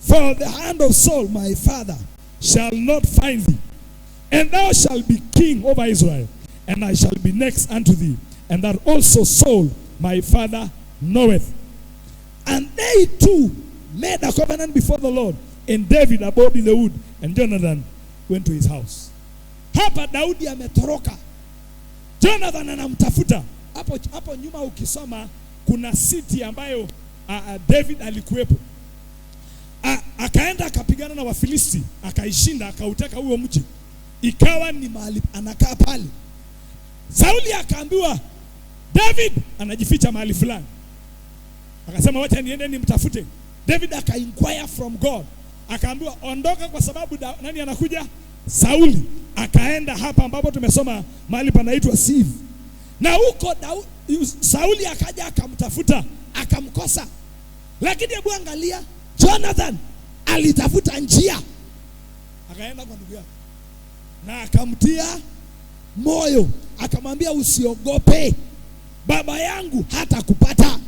For the hand of Saul my father shall not find thee, and thou shalt be king over Israel, and I shall be next unto thee, and that also Saul my father knoweth. And they too made a covenant before the Lord, and David abode in the wood, and Jonathan went to his house. Hapa Daudi ametoroka, Jonathan anamtafuta. Hapo nyuma ukisoma kuna city ambayo David alikuwepo. Akaenda akapigana na Wafilisti, akaishinda, akauteka huo mji. Ikawa ni mahali anakaa pale. Sauli akaambiwa David anajificha mahali fulani. Akasema wacha niende nimtafute. David aka-inquire from God. Akaambiwa ondoka kwa sababu nani anakuja? Sauli. Akaenda hapa ambapo tumesoma mahali panaitwa Siv. Na huko Sauli akaja akamtafuta, akamkosa. Lakini hebu angalia, Jonathan alitafuta njia. Akaenda kwa ndugu yake na akamtia moyo, akamwambia usiogope, baba yangu hata kupata.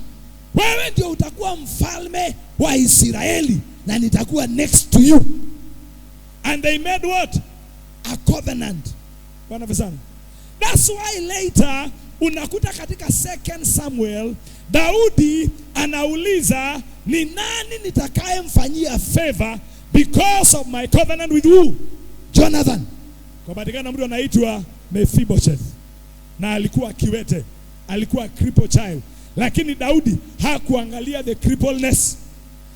Wewe ndio utakuwa mfalme wa Israeli na nitakuwa next to you. And they made what? A covenant. That's why later unakuta katika 2 Samuel Daudi anauliza ni nani nitakaye mfanyia favor because of my covenant with you? Jonathan. Kwa patikana mtu anaitwa Mephibosheth, na alikuwa kiwete, alikuwa cripple child. Lakini Daudi hakuangalia the crippleness,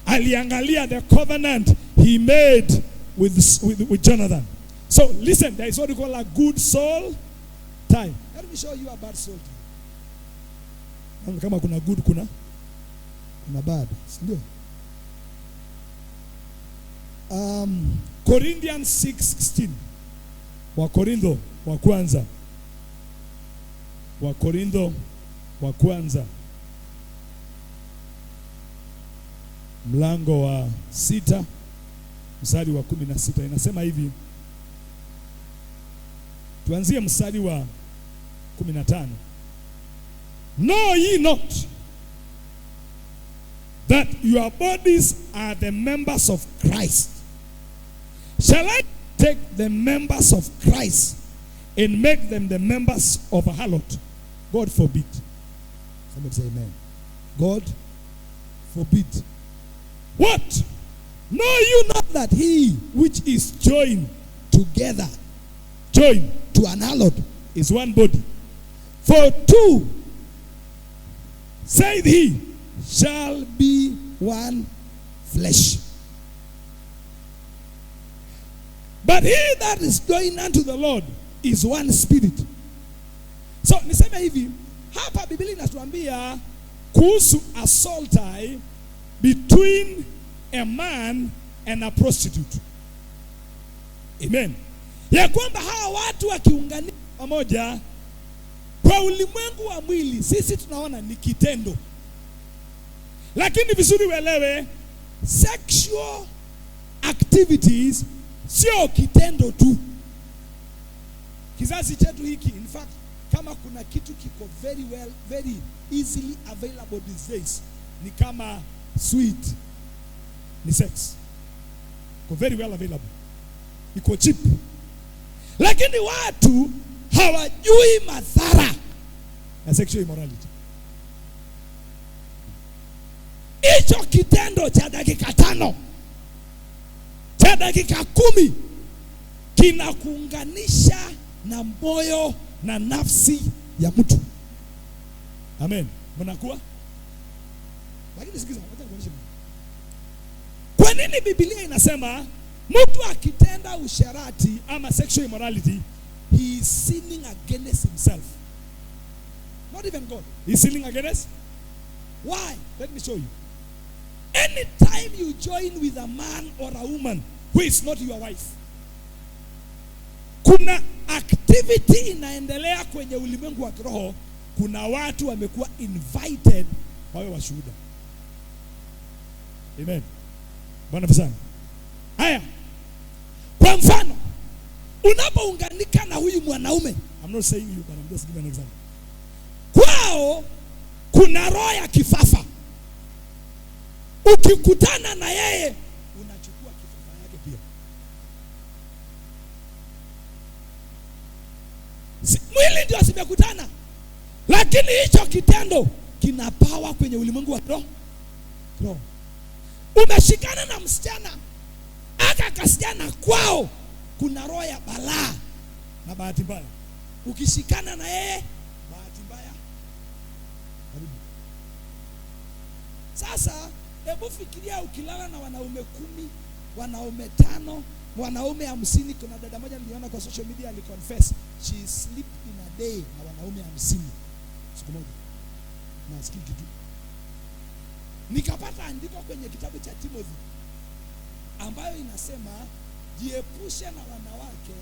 aliangalia the covenant he made with Jonathan. So listen, there is what we call a good soul tie. Let me show you a bad soul tie. Kama kuna good kuna bad, ndio. Corinthians 6:16. Wakorintho wa kwanza mlango wa 6 mstari wa 16 inasema hivi. Tuanzie mstari wa 15. Know ye not that your bodies are the members of Christ? Shall I take the members of Christ and make them the members of a harlot? God forbid. Somebody say amen. God forbid. What? Know you not that he which is joined together, joined to an harlot, is one body? For two, said he, shall be one flesh. But he that is joined unto the Lord is one spirit. So niseme hivi, hapa Biblia inatuambia kuhusu a soul tie between a man and a prostitute. Amen. Ya kwamba hawa watu wakiunganika pamoja, kwa ulimwengu wa mwili sisi tunaona ni kitendo. Lakini vizuri uelewe, sexual activities sio kitendo tu. Kizazi chetu hiki, in fact, kama kuna kitu kiko very easily available these days, ni kama sweet, ni sex. Iko very well available, iko cheap. Lakini watu hawajui madhara ya sexual immorality. Hicho kitendo cha dakika 5, cha dakika 10 kinakuunganisha na moyo na nafsi ya mtu. Amen. Mnakuwa? Lakini sikiza, kwa nini Biblia inasema mtu akitenda usherati ama sexual immorality, he is sinning against himself? Not even God. He is sinning against? Why? Let me show you. Anytime you join with a man or a woman who is not your wife, kuna activity inaendelea kwenye ulimwengu wa kiroho. Kuna watu wamekuwa invited wawe washuhuda. Amen. Bwana mfano. Haya. Kwa mfano, unapounganika na huyu mwanaume, I'm not saying you, but I'm just giving an example. Kwao kuna roho ya kifafa. Ukikutana na yeye mwili ndio zimekutana, lakini hicho kitendo kina power kwenye ulimwengu wa roho. Umeshikana na msichana, akasichana kwao kuna roho ya balaa na bahati mbaya. Ukishikana na yeye bahati mbaya. Sasa hebu fikiria ukilala na wanaume 10, wanaume 5, wanaume 50. Kuna dada moja niliona kwa social media aliconfess she sleep in a day na wanaume 50 siku moja. Nasikia kitu. Nikapata andiko kwenye kitabu cha Timothy ambayo inasema jiepushe na wanawake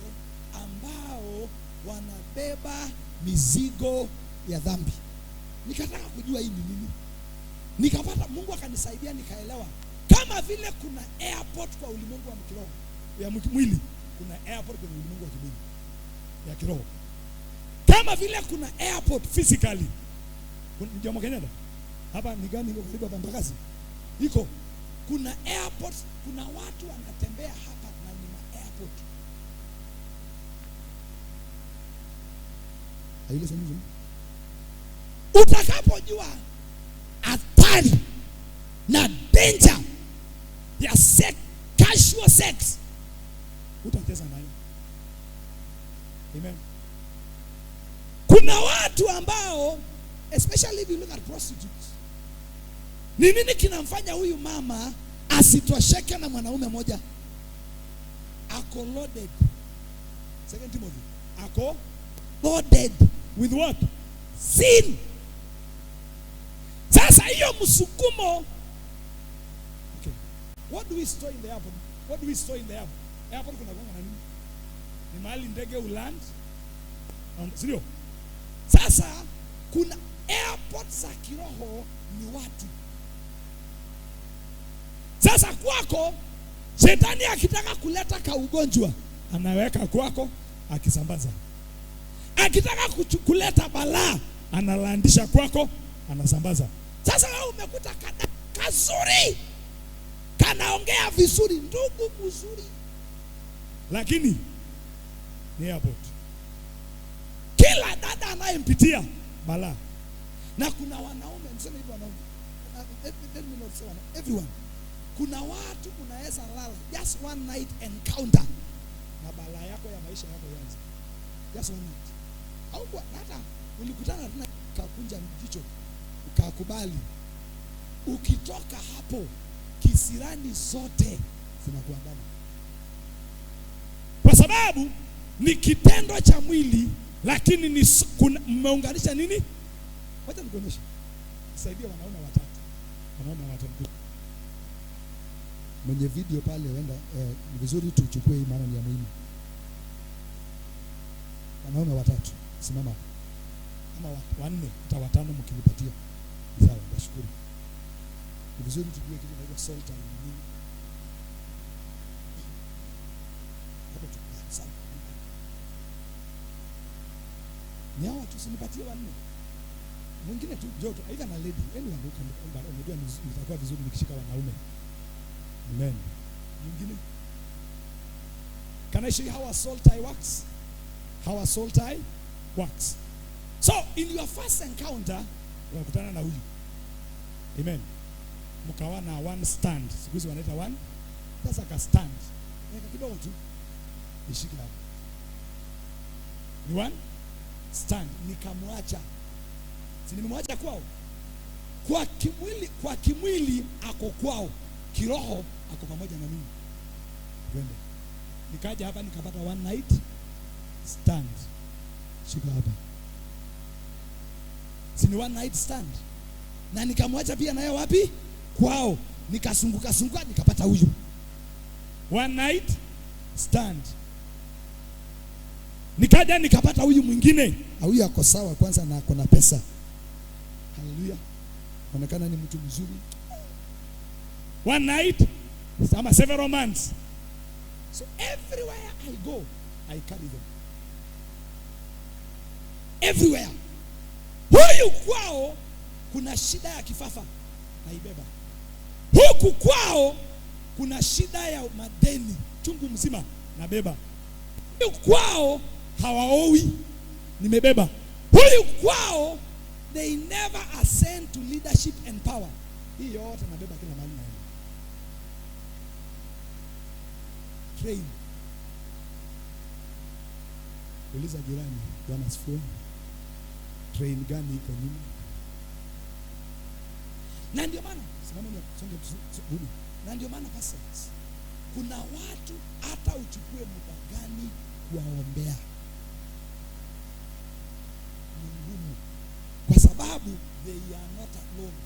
ambao wanabeba mizigo ya dhambi. Nikataka kujua hii ni nini. Nikapata, Mungu akanisaidia nikaelewa. Kama vile kuna airport kwa ulimwengu wa kiroho ya mwili, kuna airport kwenye ulimwengu wa kidini ya kiroho. Kama vile kuna airport physically. Jomo Kenyatta hapa ni gani, iko karibu hapa Mbagazi. Iko kuna airport, kuna watu wanatembea hapa na ni ma airport. Haile sema nini? Utakapojua hatari na danger ya sex, casual sex, utacheza nayo. Amen. Kuna watu ambao, especially if you look at prostitutes, ni nini kinamfanya huyu mama asitosheke na mwanaume moja? Ako loaded. 2 Timothy. Ako loaded with what? Sin. Sasa hiyo msukumo. Okay. What do we store in the airport? What do we store in the airport? Airport kuna gonga na nini? Ni mahali ndege uland. Sio? Sasa kuna airport za kiroho ni watu. Sasa kwako shetani akitaka kuleta kaugonjwa anaweka kwako akisambaza. Akitaka kuleta balaa analandisha kwako anasambaza. Sasa wewe umekuta kazuri, kanaongea vizuri, ndugu mzuri, lakini ni airport. Kila dada anayempitia balaa. Na kuna wanaume, mseme hivyo wanaume, everyone. Kuna watu unaweza lala just one night encounter na balaa yako ya maisha yako yanza. Just one night. Au kwa hata ulikutana na kakunja mjicho ukakubali. Ukitoka hapo kisirani zote zinakuandama. Kwa sababu ni kitendo cha mwili, lakini ni mmeunganisha nini? Wacha nikuonyeshe. Saidia wanaume watatu. Wanaume watatu. Mwenye video pale wenda ni vizuri tuchukue hii, maana ni ya muhimu. Wanaume watatu simama. Ama wanne hata watano mkinipatia. Sawa, nashukuru. Ni vizuri tujue kitu kinaitwa salt and nini. Hapo tukasema. Ni hao tu, sinipatie wanne. Mwingine tu joto, aidha na lady. Anyone who can unajua nitakuwa vizuri nikishika wanaume. Amen. Mwingine. Can I show you how a salt tie works? How a salt tie works. So, in your first encounter, unakutana na huyu. Amen. Mkawa na one stand. Siku hizi wanaita one. Sasa ka stand. Nika kidogo tu. Nishike hapo. Ni one stand. Nikamwacha. Si nimemwacha kwao. Kwa kimwili ako kwao. Kiroho ako pamoja na mimi. Twende. Nikaja hapa nikapata one night stand. Shika hapa. Si ni one night stand. Na nikamwacha pia naye wapi? Kwao. Nikasunguka nikapata huyu. One night stand. Nikaja nikapata huyu mwingine. Huyu ako sawa kwanza na ako na pesa. Hallelujah. Onekana ni mtu mzuri. One night, some several months. So everywhere I go, I carry them. Everywhere. Huyu kwao kuna shida ya kifafa, naibeba. Huku kwao kuna shida ya madeni chungu mzima, nabeba. Huku kwao hawaoi, nimebeba. Huyu kwao they never ascend to leadership and power. Hii yote nabeba kila mahali naenda. Train. Uliza jirani, Bwana asifiwe. Train gani iko nyuma? Na ndio maana simama songe tusubiri. Na ndio maana pastors, kuna watu hata uchukue muda gani kuwaombea ni ngumu, kwa sababu they are not alone,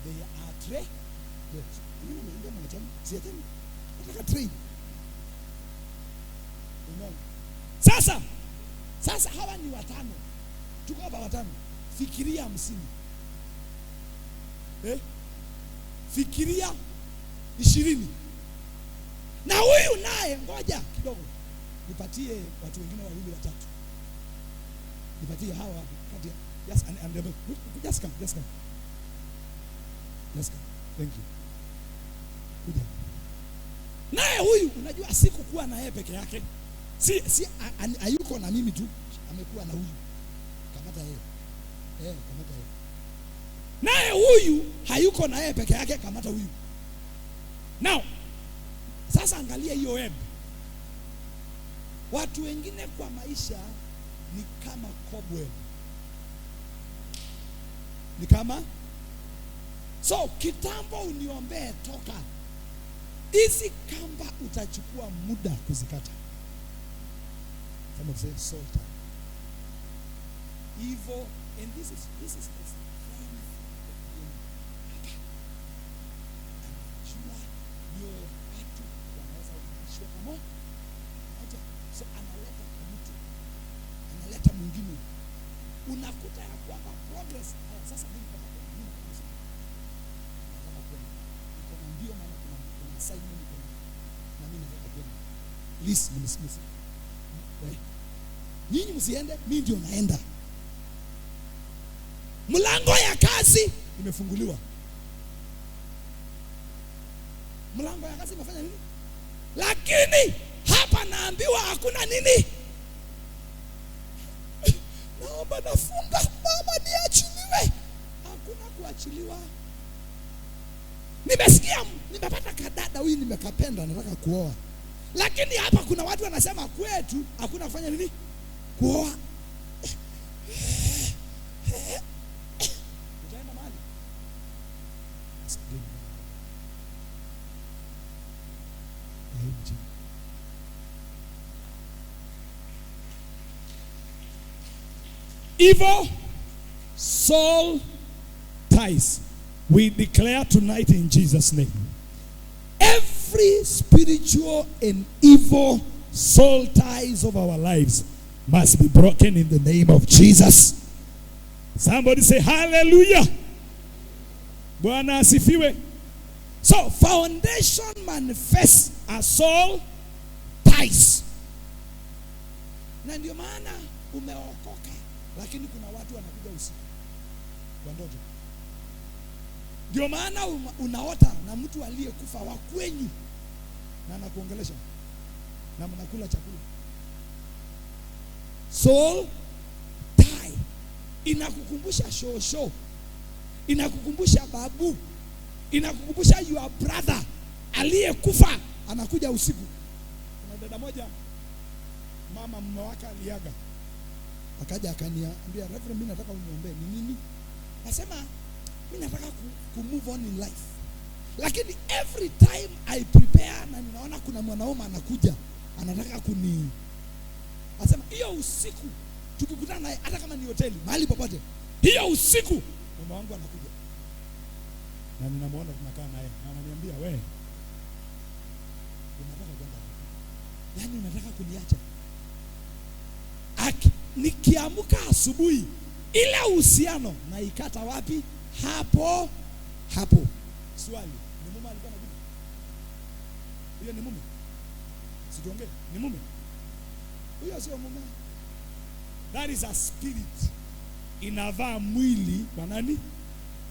they are trained. Mimi naomba mmoja siateni nataka train. Unaona? Sasa hawa ni watano, tuko hapa watano, fikiria 50. Fikiria 20. Na huyu naye, ngoja kidogo, nipatie watu wengine wawili watatu, nipatie hawa kati. Yes, and just come. Thank you. Kuja. Naye huyu unajua sikukuwa na yeye peke yake. Si hayuko na mimi tu, amekuwa na huyu. Kamata yeye. Kamata yeye. Naye huyu hayuko na yeye peke yake, kamata huyu. Now, sasa angalia hiyo web. Watu wengine kwa maisha ni kama cobweb. Ni kama so kitambo uniombee toka. Hizi kamba utachukua muda kuzikata. Kama say salt. Evil, and this is so analeta mwingine, unakuta ya kwamba progress. Sasa mimi kama ndio maana kuna assignment na mimi nataka kwenda list mnisimisi. Nyinyi msiende, mimi ndio naenda. Mlango ya kazi imefunguliwa. Mlango ya kazi imefanya nini? Lakini hapa naambiwa hakuna nini. Naomba nafunga, naomba niachiliwe. Hakuna kuachiliwa. Nimesikia, nimepata kadada huyu nimekapenda, nataka kuoa. Lakini hapa kuna watu wanasema kwetu hakuna kufanya nini? Kuoa. Utaenda mahali? Evil soul ties, we declare tonight in Jesus' name. Every spiritual and evil soul ties of our lives must be broken in the name of Jesus. Somebody say hallelujah. Bwana asifiwe. So foundation manifests as soul ties. Na ndio maana umeokoka, lakini kuna watu wanakuja usiku kwa ndoto. Ndio maana unaota na mtu aliyekufa wa kwenyu na anakuongelesha na mnakula chakula. Soul tie inakukumbusha shosho, inakukumbusha babu, inakukumbusha your brother aliyekufa anakuja usiku. Kuna dada moja, mama mume wake aliaga, akaja akaniambia, Reverend, mimi nataka uniombee. Ni nini? Nasema mimi nataka ku move on in life, lakini every time I prepare na ninaona kuna mwanaume anakuja anataka asema hiyo usiku tukikutana naye, hata kama ni hoteli mahali popote, hiyo usiku mume wangu anakuja na ninamuona tunakaa naye na ananiambia, wewe unataka kwenda, yani unataka kuniacha. Nikiamka asubuhi ile uhusiano na ikata wapi? Hapo. Swali, ni mume alikuwa anakuja? Hiyo ni mume? Sikiongee, ni mume? Huyo sio mume. That is a spirit. Inavaa mwili wa nani?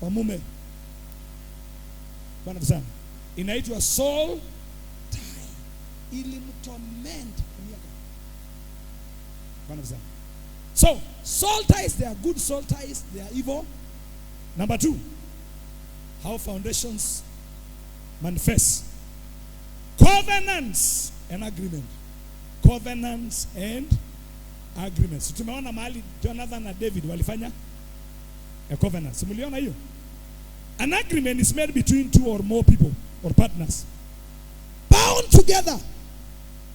Wa mume. Bwana sana. Inaitwa soul tie. Ilimtorment miaka. Bwana sana. So, soul ties, they are good soul ties, they are evil. Number 2, how foundations manifest. Covenants and agreement. Covenants and agreements. Tumeona mahali Jonathan na David walifanya a covenant. Simuliona hiyo? An agreement is made between 2 or more people or partners, bound together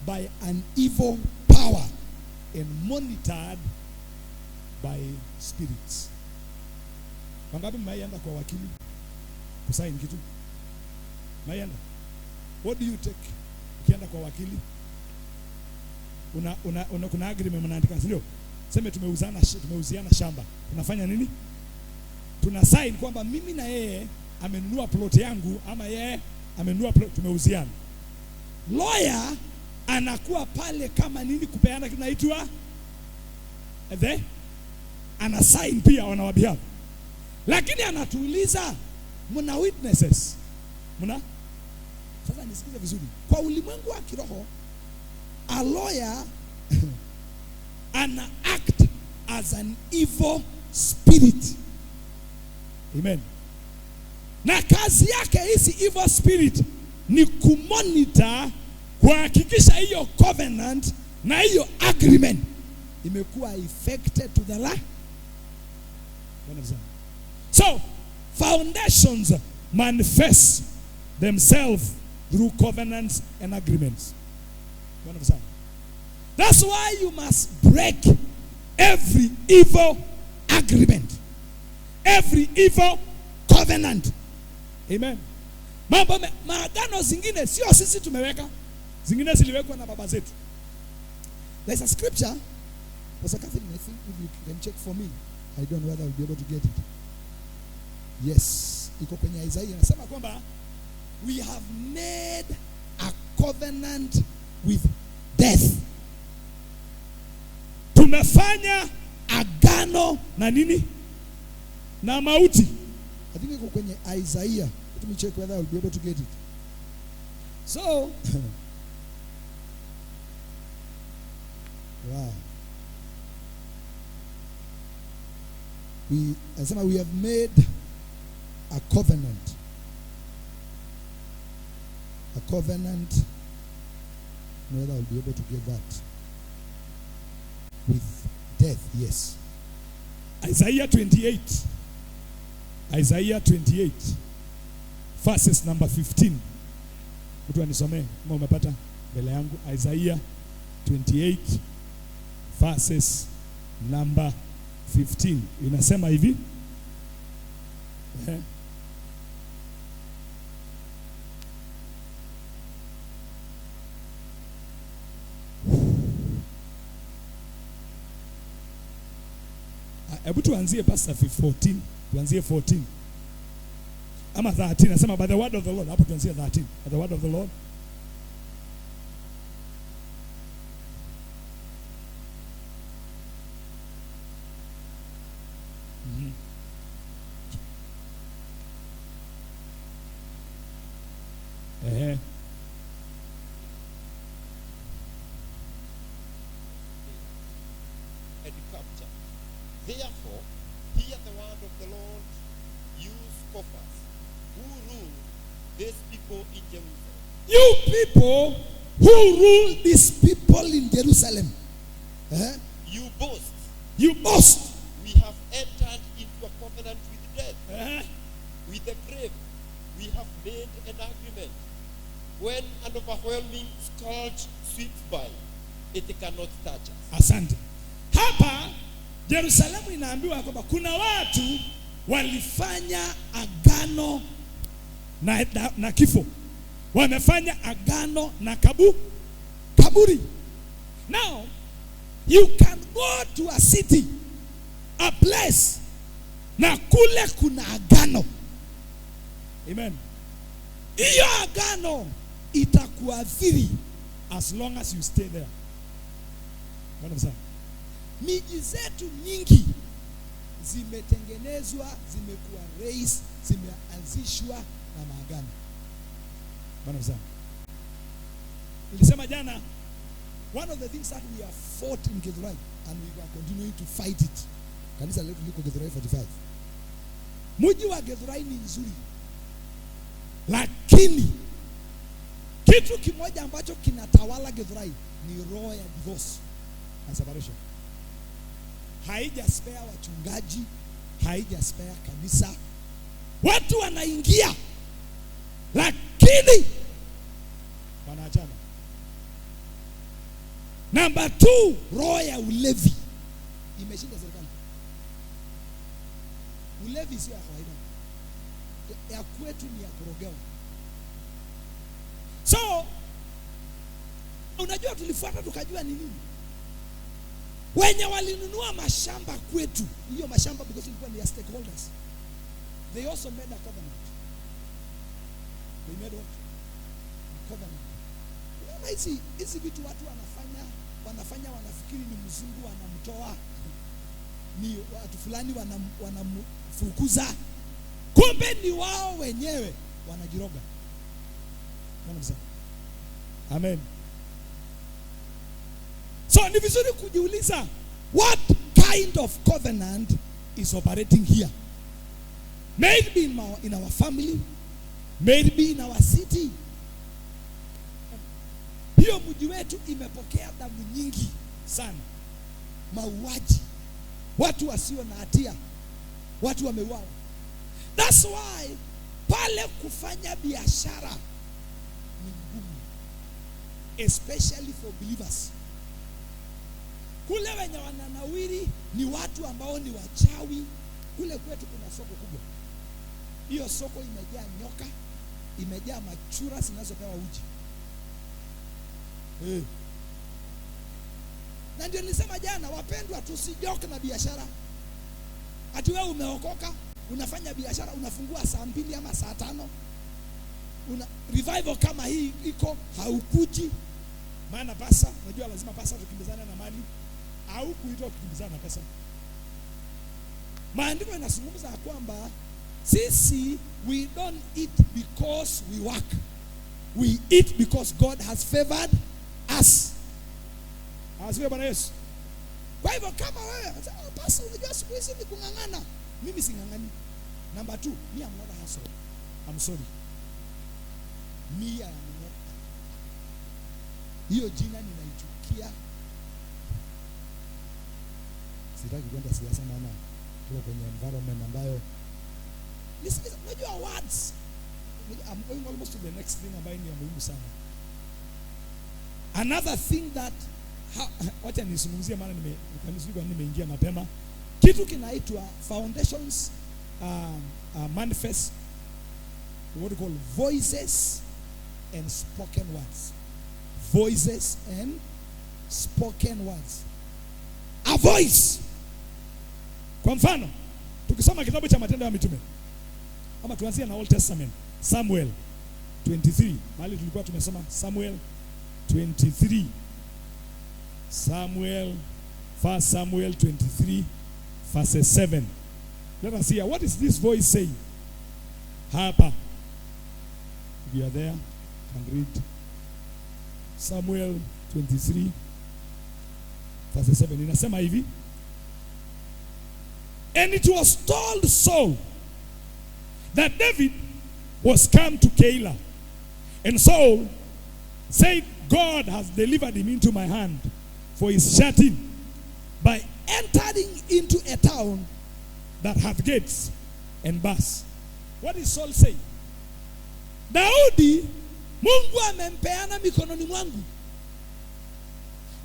by an evil power and monitored by spirits. Wangapi mmeenda kwa wakili kusaini kitu? Mmeenda? What do you take? Ukienda kwa wakili kuna agreement mnaandika, ndio? Sema tumeuziana shamba. Tunafanya nini? Tuna sign kwamba mimi na yeye amenunua plot yangu ama yeye amenunua plot, tumeuziana. Lawyer anakuwa pale kama nini, kupeana kinaitwa ana sign pia on our behalf. Lakini anatuuliza mna witnesses? Mna? Sasa nisikize vizuri. Kwa ulimwengu wa kiroho, a lawyer ana act as an evil spirit. Amen. Na kazi yake hizi evil spirit ni kumonitor, kuhakikisha hiyo covenant na hiyo agreement imekuwa effected to the law. So, foundations manifest themselves through covenants and agreements. That's why you must break every evil agreement, every evil covenant. Amen. Maagano zingine sio sisi tumeweka, zingine ziliwekwa na baba zetu. There's a scripture, Pastor Catherine, I think if you can check for me. I don't know whether I'll be able to get it. Yes, iko kwenye Isaiah, inasema kwamba we have made a covenant with death. Tumefanya agano na nini? Na mauti. I think iko kwenye Isaiah. Let me check whether I'll be able to get it. So, wow. We have made a covenant. A covenant. Whether I'll be able to get that. With death, yes. Isaiah 28. Isaiah 28. Verses number 15. Mtu anisomee kama umepata mbele yangu. Isaiah 28 verses number 15. Inasema hivi. Hebu tuanzie Pastor 14. Tuanzie 14. Ama 13. Nasema by the word of the Lord. Hapo tuanzie 13. By the word of the Lord. Therefore, hear the word of the Lord, you scoffers, who rule these people in Jerusalem. You people who rule these people in Jerusalem. You boast. You boast. We have entered into a covenant with death. With the grave, we have made an agreement. When an overwhelming scourge sweeps by, it cannot touch us. Asante. Hapa Jerusalemu inaambiwa kwamba kuna watu walifanya agano na kifo. Wamefanya agano na kaburi. Now, you can go to a city, a place, na kule kuna agano. Amen. Hiyo agano itakuathiri as long as you stay there. Wanasema miji zetu nyingi zimetengenezwa, zimekuwa race, zimeanzishwa na maagano. Bwana sana. Nilisema jana, one of the things that we have fought in Githurai and we are continuing to fight it. Kanisa letu liko Githurai 45. Mji wa Githurai ni nzuri, lakini kitu kimoja ambacho kinatawala Githurai ni roho ya divorce and separation. Haija spare wachungaji, haija spare kanisa. Watu wanaingia lakini wanaachana. Number 2, roho ya ulevi imeshinda serikali. Ulevi sio ya kawaida, ya kwetu ni ya kurogewa. So unajua tulifuata tukajua ni nini. Wenye walinunua mashamba kwetu, hiyo mashamba because ilikuwa ni ya stakeholders, they also made a covenant. They made what? A covenant. Unaona hizi vitu watu wanafanya wanafikiri ni mzungu wanamtoa, ni watu fulani wanamfukuza, kumbe ni wao wenyewe wanajiroga. Amen. So ni vizuri kujiuliza, what kind of covenant is operating here? Maybe in our family, maybe in our city. Hiyo mji wetu imepokea damu nyingi sana, mauaji, watu wasio na hatia, watu wameuawa. That's why pale kufanya biashara ni ngumu, especially for believers. Kule wenye wananawiri ni watu ambao ni wachawi. Kule kwetu kuna soko kubwa, hiyo soko imejaa nyoka, imejaa machura zinazopewa uji. Na ndio nilisema jana, wapendwa, tusijoke na biashara. Ati wewe umeokoka, unafanya biashara, unafungua saa 2 ama saa 5. Revival kama hii iko, haukuji. Maana pasa, unajua lazima pasa tukimbizana na mali, au kuitwa kukimbizana na pesa. Maandiko yanazungumza kwamba sisi we don't eat because we work. We eat because God has favored us. Asifiwe Bwana Yesu. Kwa hivyo kama wewe pasa unajua siku hizi ni kungangana, mimi singangani. Number 2, me I'm not a hustle. I'm sorry. Me I am not. Hiyo jina ninaichukia. Sitaki kwenda siasa, maana tuko kwenye environment ambayo unajua words. I'm going almost to the next thing ambayo ni muhimu sana. Another thing that wacha nisungumzie, maana nimeingia mapema. Kitu kinaitwa foundations manifest, what we call voices and spoken words. Voices and spoken words. A voice. Kwa mfano, tukisoma kitabu cha Matendo ya Mitume, ama tuanzie na Old Testament, Samuel 23. Mahali tulikuwa tumesoma Samuel 23. First Samuel 23 verse 7. Let us hear, what is this voice saying? Hapa. If you are there, can read. Samuel 23 verse 7. Inasema hivi. And it was told Saul that David was come to Keilah. And Saul said, God has delivered him into my hand for his shutting, by entering into a town that hath gates and bars. What is Saul saying? Daudi, Mungu amempeana mikononi mwangu.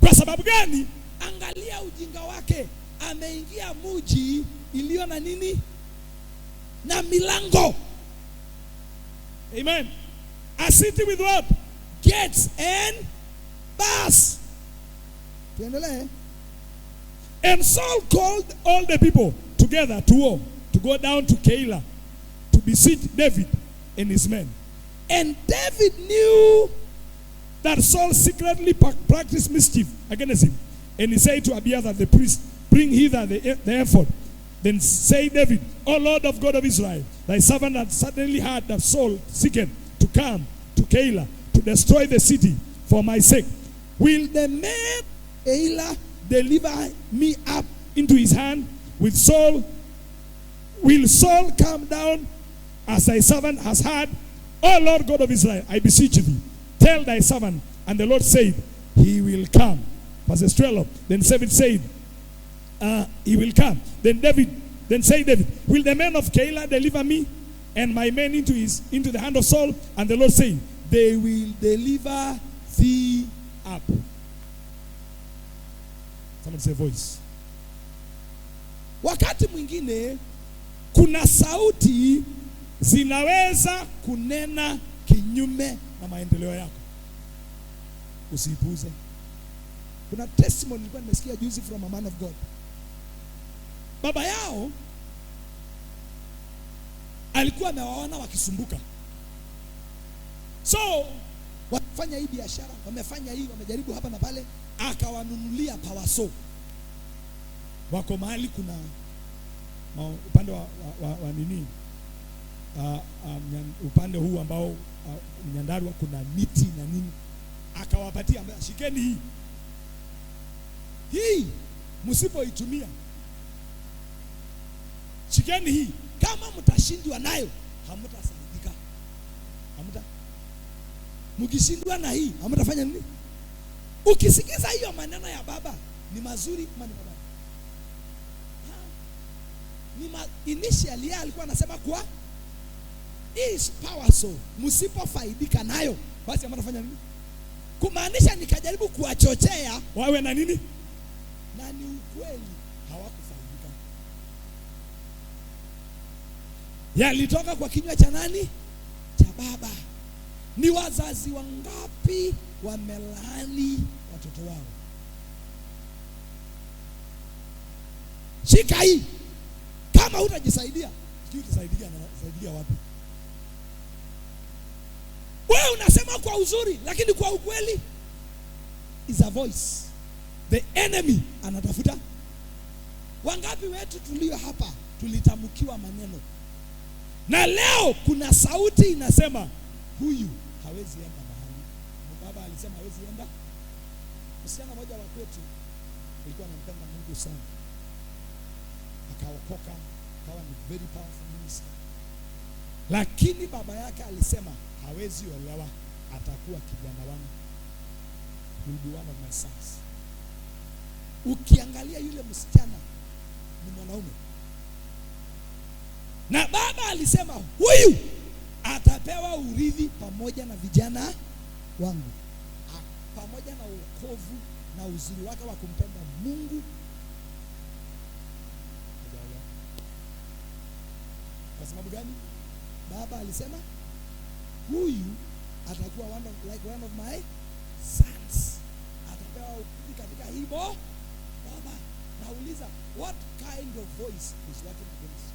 Kwa sababu gani? Angalia ujinga wake. Ameingia mji iliyo na nini? Na milango. Amen. A city with what? Gates and bars. Tuendelee. And Saul called all the people together to war, to go down to Keilah, to besiege David and his men. And David knew that Saul secretly practiced mischief against him. And he said to Abiathar the priest, bring hither the ephod. Then said David, O Lord of God of Israel, thy servant had suddenly heard that Saul seeketh to come to Keilah to destroy the city for my sake. Will the men of Keilah deliver me up into his hand? Will Saul come down as thy servant has heard? O Lord God of Israel, I beseech thee, tell thy servant. And the Lord said, he will come. Verse 12. Then David said, he will come. Then said David, will the men of Keilah deliver me and my men into the hand of Saul? And the Lord said, they will deliver thee up. Someone say voice. Wakati mwingine kuna sauti zinaweza kunena kinyume na maendeleo yako. Usipuuze. Kuna testimony nilikuwa nimesikia juzi from a man of God. Baba yao alikuwa amewaona wakisumbuka. So wafanya hii biashara, wamefanya hii, wamejaribu hapa na pale, akawanunulia power saw. Wako mahali kuna upande wa nini? Upande huu ambao Nyandarua kuna miti na nini. Akawapatia, shikeni hii. Hii msipoitumia, shikeni hii. Kama mtashindwa nayo, hamtasaidika. Mkishindwa na hii, hamtafanya nini? Ukisikiza hiyo maneno ya baba, ni mazuri ama ni mabaya? Initially alikuwa anasema kwa is power saw. Msipofaidika nayo, basi hamtafanya nini? Kumaanisha nikajaribu kuwachochea wawe na nini? Na ni ukweli hawakufaidika. Yalitoka kwa kinywa cha nani? Cha baba. Ni wazazi wangapi wamelaani watoto wao? Shika hii. Kama hutajisaidia, sijui utasaidia wapi? Wewe unasema kwa uzuri, lakini kwa ukweli is a voice. The enemy anatafuta. Wangapi wetu tulio hapa tulitamkiwa maneno, na leo kuna sauti inasema huyu hawezi enda mahali. Baba alisema hawezi enda. Msichana mmoja wa kwetu alikuwa anampenda Mungu sana, akaokoka, akawa ni very powerful minister, lakini baba yake alisema hawezi olewa, atakuwa kijana wangu, will be one of my sons. Ukiangalia yule msichana ni mwanaume, na baba alisema huyu atapewa urithi pamoja na vijana wangu, pamoja na wokovu na uzuri wake wa kumpenda Mungu. Kwa sababu gani? Baba alisema huyu atakuwa one of my sons, atapewa urithi katika hivyo. Baba, nauliza, what kind of voice is working against you?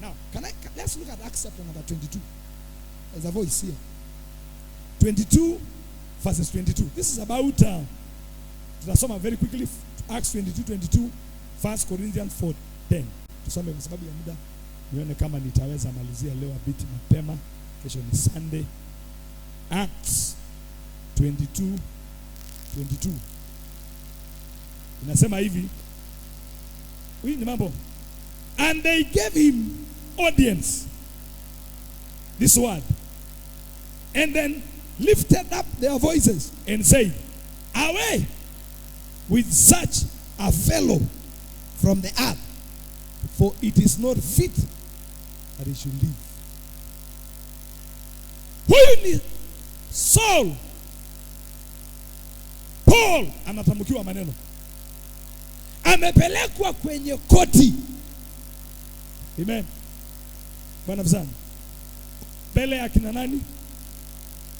Now, let's look at Acts chapter number 22. There's a voice here. 22 verses 22. This is about, tutasoma very quickly, Acts 22:22, 1 Corinthians 4:10. Tusome kwa sababu ya muda, nione kama nitaweza malizia leo a bit mapema. Kesho ni Sunday. Acts 22:22. Inasema hivi. Hii ni mambo. And they gave him audience. This word. And then lifted up their voices and said, away with such a fellow from the earth, for it is not fit that he should live. Huyu ni Saul. Paul anatamkiwa maneno. Amepelekwa kwenye koti. Amen. Bwana mzani. Mbele ya kina nani?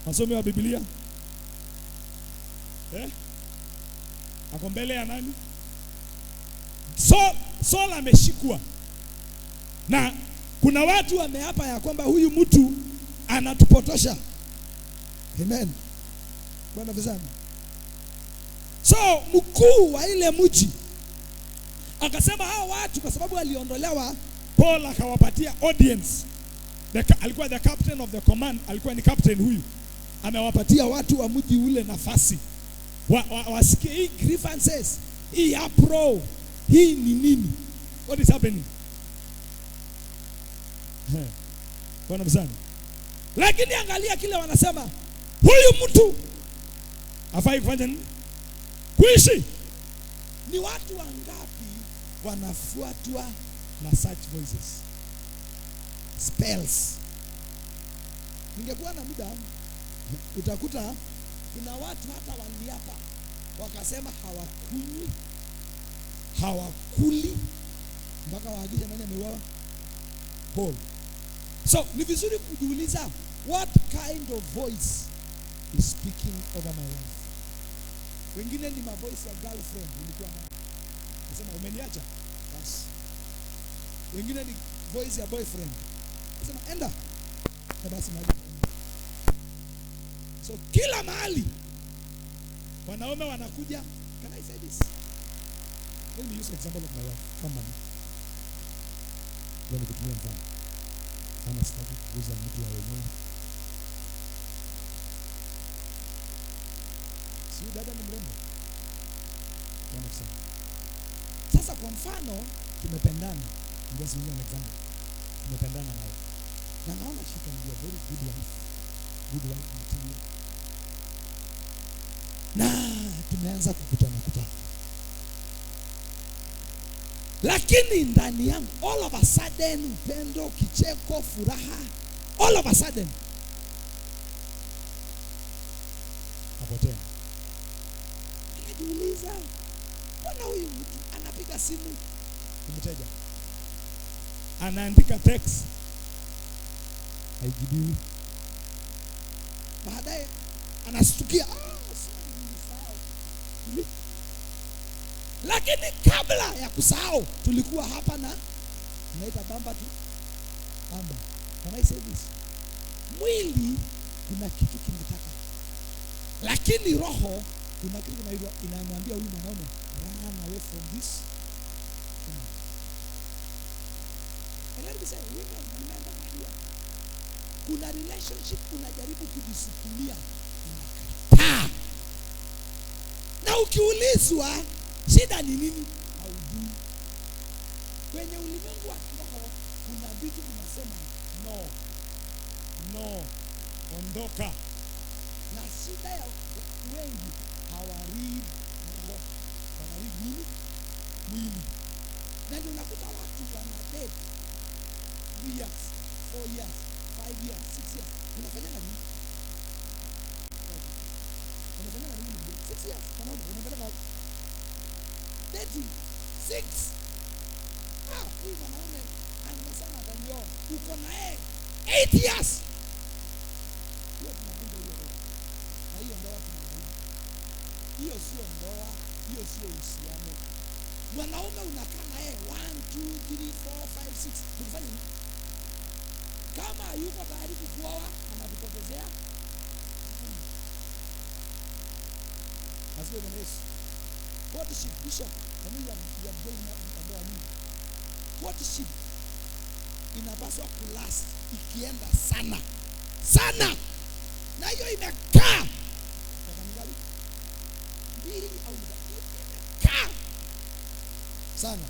Wasomi wa Biblia. Ako mbele ya nani? Saul ameshikwa. Na kuna watu wameapa ya kwamba huyu mtu anatupotosha. Amen. Bwana mzani. So mkuu wa ile mji akasema hao watu, kwa sababu aliondolewa, Paul akawapatia audience. Alikuwa the captain of the command, alikuwa ni captain huyu. Amewapatia watu wa mji ule nafasi wasikie hii grievances hii apro, hii ni nini? What is happening? Bwana mzani. Lakini angalia kile wanasema, huyu mtu hafai kufanya nini? Kuishi. Ni watu wangapi wanafuatwa na such voices? Spells. Ningekuwa na muda utakuta kuna watu hata waliapa wakasema hawakunywi, hawakuli mpaka waagize nani ameuawa. Paul. So ni vizuri kujiuliza, what kind of voice is speaking over my life? Wengine ni voice ya girlfriend ulikuwa nayo, nasema umeniacha basi. Wengine ni voice ya boyfriend, nasema enda na basi maji. So kila mahali wanaume wanakuja. Can I say this? Let me use an example of my wife. Come on. Let me kutumia mfano. Ana sitaki kuuza mtu wa wenyewe. Si dada ni mrembo. Bwana kusema. Sasa kwa mfano tumependana. Ndio sisi ni example. Tumependana naye. Na naona she can be a very good wife. Good wife material. Na tumeanza kukutana. Lakini ndani yangu all of a sudden upendo, kicheko, furaha, all of a sudden apotea. Anajiuliza, mbona huyu mtu anapiga simu kumteja, anaandika text haijibiwi, baadaye anastukia lakini kabla ya kusahau tulikuwa hapa na tunaita bamba tu bamba. Can I say this? Mwili kuna kitu kinataka, lakini roho kuna kitu inamwambia huyu mwanaume run away from this. And let me say, women, remember here, kuna relationship unajaribu kujisukumia unakataa, na ukiulizwa shida ni nini haujui. Kwenye ulimwengu wa kiroho kuna vitu vinasema no, ondoka. Na shida ya wengi hawaread roho, wanaread nini? Mwili. Na ndio unakuta watu wana date 3 years, 4 years, 5 years, 6 years. Unafanya nini? Unafanya nini? 6 years. Unafanya dating 6. Huyu mwanaume anasema atanioa, uko na yeye 8 years. Hiyo tunavunja hiyo ndoa. Na hiyo ndoa tunavunja. Hiyo sio ndoa, hiyo sio uhusiano. Mwanaume unakaa na yeye 1 2 3 4 5 6. Unafanya nini? Kama yuko tayari kukuoa anakupotezea. Asiye na Yesu. Courtship, bishop, familia ya mjoli na ndoa nini? Courtship inapaswa kulast ikienda sana, na hiyo imekaa kwa ngapi? 2 au 3 imekaa sana.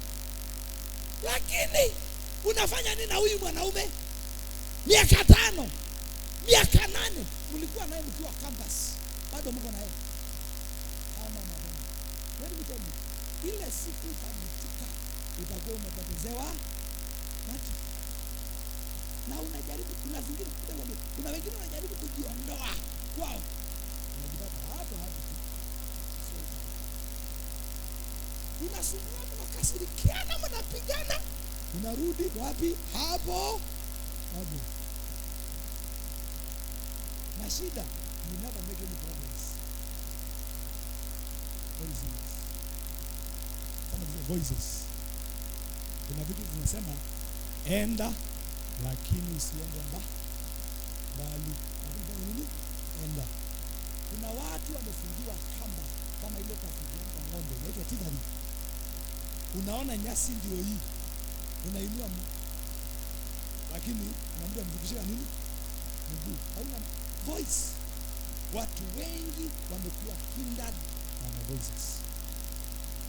Lakini unafanya nini na huyu mwanaume? Miaka 5, miaka 8 mlikuwa naye mkiwa campus, bado mko naye. Let me tell you, ile siku itamutika utakuwa umepotezewa watu. Na unajaribu, kuna wengine wanajaribu kujiondoa kwao, unajipata hapo. Unasumbua, mnakasirikiana, mnapigana, unarudi wapi? Hapo. Na shida, you never make any progress. Some of the voices. Kuna vitu vinasema enda lakini usiende mbali. Lakini nini? Enda. Kuna watu wamefungiwa kamba kama ile tafuta ng'ombe, inaitwa tigari. Unaona nyasi ndio hii. Unainua lakini unamwambia mvukishia nini? Mguu. Hauna voice. Watu wengi wamekuwa hindered by voices.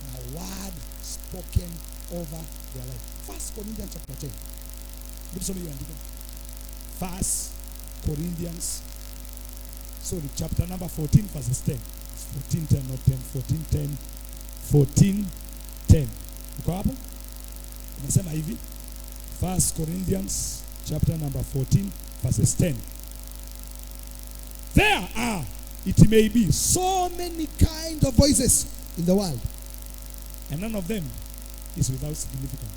na word spoken over their life. 1 Corinthians chapter 10. Nisome hiyo andiko. 1 Corinthians, sorry, chapter number 14 verses 10. 14:10, not 10, 14:10. 14:10. Uko hapo? Unasema hivi. 1 Corinthians chapter number 14 verses 10. There are, it may be, so many kind of voices in the world, and none of them is without significance.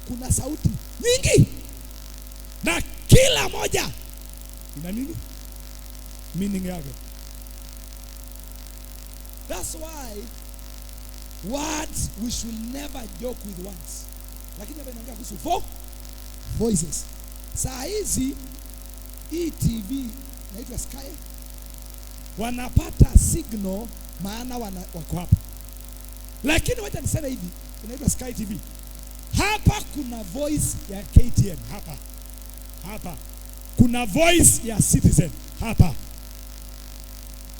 Kuna sauti nyingi na kila moja ina nini? Meaning yake. That's why words, we should never joke with words. Lakini hapa inaongea kuhusu voices. Saa hizi hii TV inaitwa Sky, wanapata signal maana wako hapa. Lakini wacha niseme hivi, inaitwa Sky TV. Hapa kuna voice ya KTN hapa. Hapa kuna voice ya Citizen hapa.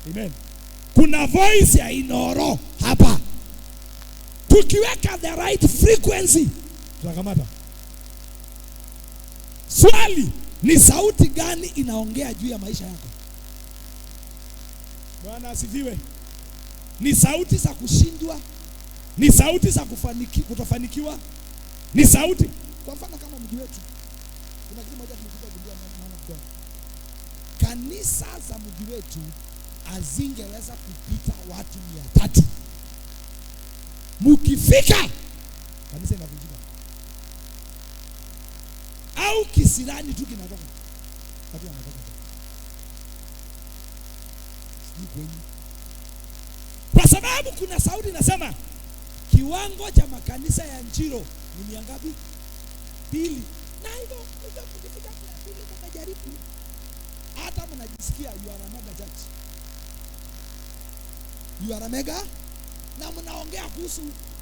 Amen. Kuna voice ya Inoro hapa. Tukiweka the right frequency tutakamata. Swali ni sauti gani inaongea juu ya maisha yako? Bwana asifiwe. Ni sauti za kushindwa? Ni sauti za kutofanikiwa? Ni sauti. Kwa mfano kama mji wetu, kuna kitu moja tumekuja kujua maana kwa. Kanisa za mji wetu hazingeweza kupita watu 300. Mukifika kanisa inavunjika. Au kisirani tu kinatoka. Watu wanatoka. Kwa sababu kuna sauti inasema kiwango cha makanisa ya Njiro ni ngapi? 2. Na hivyo mkifika 200 mtajaribu. Hata mnajisikia you are a mega church. You are a mega, na mnaongea kuhusu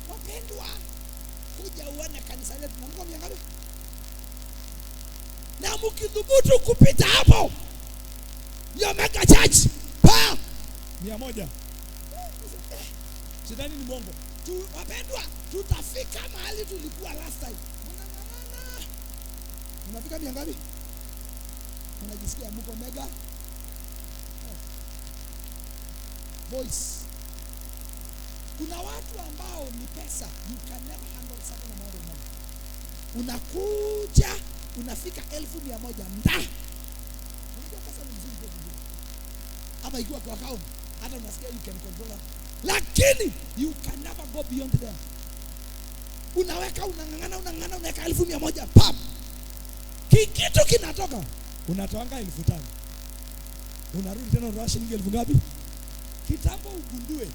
wapendwa, kuja uone kanisa letu na mko ngapi? Na mkidhubutu kupita hapo, you mega church pa 100. Sidhani ni mongo. Wapendwa, tutafika mahali tulikuwa last time. Unafika ngapi? Unajisikia mko mega? Voice. Kuna watu ambao ni pesa, you can never handle certain amount of money. Unakuja, unafika 1,100 mda. Unajua pesa ni mzuri kwa mzuri. Ama ikiwa kwa account, hata unasikia you can control it. Lakini you can never go beyond there. Unaweka unangangana unaweka 1,100 pap. Kikitu kinatoka, unatoanga 5,000. Unarudi tena unatoa shilingi 1,000 ngapi? Kitambo ugundue.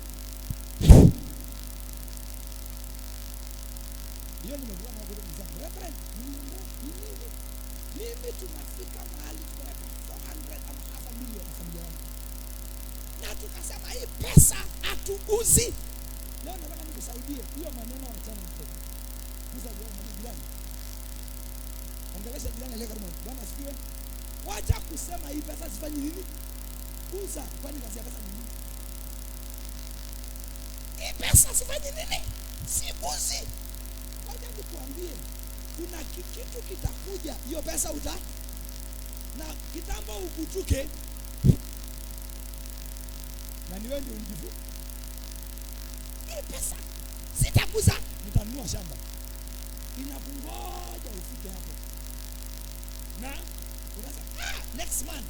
Hiyo nimejua na kwa mzangu. Reverend, mimi tunafika mahali tunaweka 400 ama half a million kwa familia yangu. Na tukasema hii pesa atuguzi. Leo nataka nikusaidie. Hiyo maneno wanachana mtoto. Kuza leo mimi jirani. Ongelesha jirani leo karibu. Bwana asifiwe. Wacha kusema hii pesa sifanyi nini? Kuza, kwani kazi ya pesa ni nini? Hii pesa sifanyi nini? Sikuzi. Wacha nikuambie, kuna kitu kitakuja, hiyo pesa na kitambo ukutuke. Na ni wewe ndio ujifu. Hii pesa sitakuza, nitanunua shamba. Inakungoja ufike hapo. Na unasema next month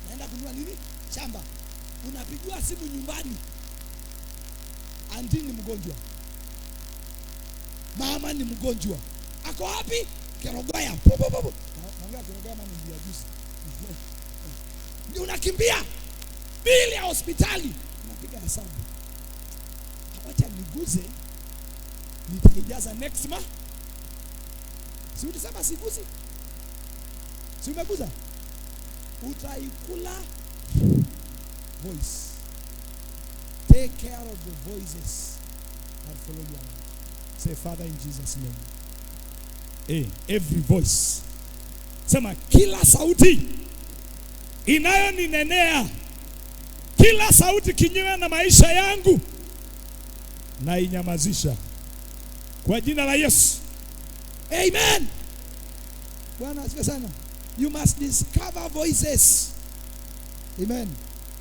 naenda kununua nini? Shamba. Unapigiwa simu nyumbani. Anti ni mgonjwa. Mama ni mgonjwa. Ako wapi? Kerogoya. Naongea Kerogoya mama ndio juzi. Ndio unakimbia. Bili ya hospitali. Unapiga hesabu. Acha niguze. Nitaijaza next month. Si ulisema siguzi? Si umeguza? Utaikula voice. Take care of the voices that follow your life. Say, Father, in Jesus' name. Every voice. Sema, kila sauti inayoninenea, kila sauti kinyume na maisha yangu, na inyamazisha kwa jina la Yesu. Amen. Bwana asifiwe sana. You must discover voices. Amen.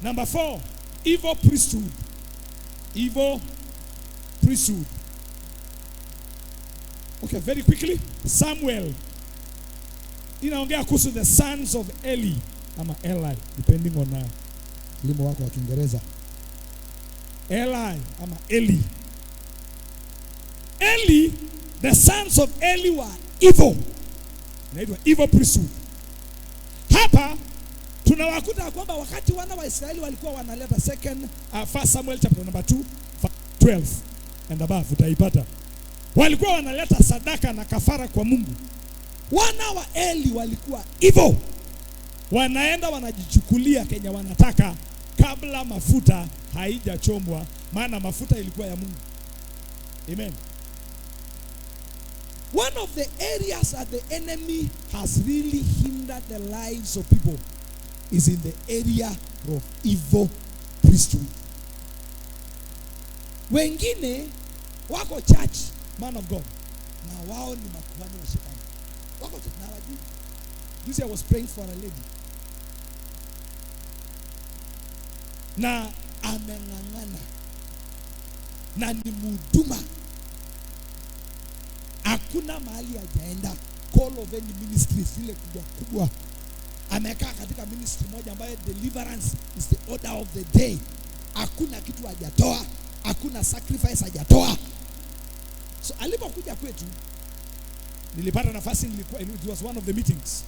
Number 4, evil priesthood. Evil priesthood. Okay, very quickly. Samuel inaongea kuhusu the sons of Eli ama Eli, depending on Limo wako wa Kiingereza. Eli ama Eli. Eli, the sons of Eli were evil. Inaitwa evil priesthood. Hapa tunawakuta kwamba wakati wana wa Israeli walikuwa wanaleta 1 Samuel chapter number 2 12 and above utaipata. Walikuwa wanaleta sadaka na kafara kwa Mungu. Wana wa Eli walikuwa evil. Wanaenda wanajichukulia Kenya wanataka kabla mafuta haijachomwa, maana mafuta ilikuwa ya Mungu. Amen. One of the areas that the enemy has really hindered the lives of people is in the area of evil priesthood. Wengine wako church, man of God, na wao ni makuhani wa shetani. Wako church na wajui. This year I was praying for a lady. Na ameng'ang'ana na ni mhuduma. Hakuna mahali hajaenda. Call of any ministry zile kubwa kubwa. Amekaa katika ministry moja ambayo deliverance is the order of the day. Hakuna kitu hajatoa, hakuna sacrifice hajatoa. So alipokuja kwetu Nilipata nafasi, it was one of the meetings.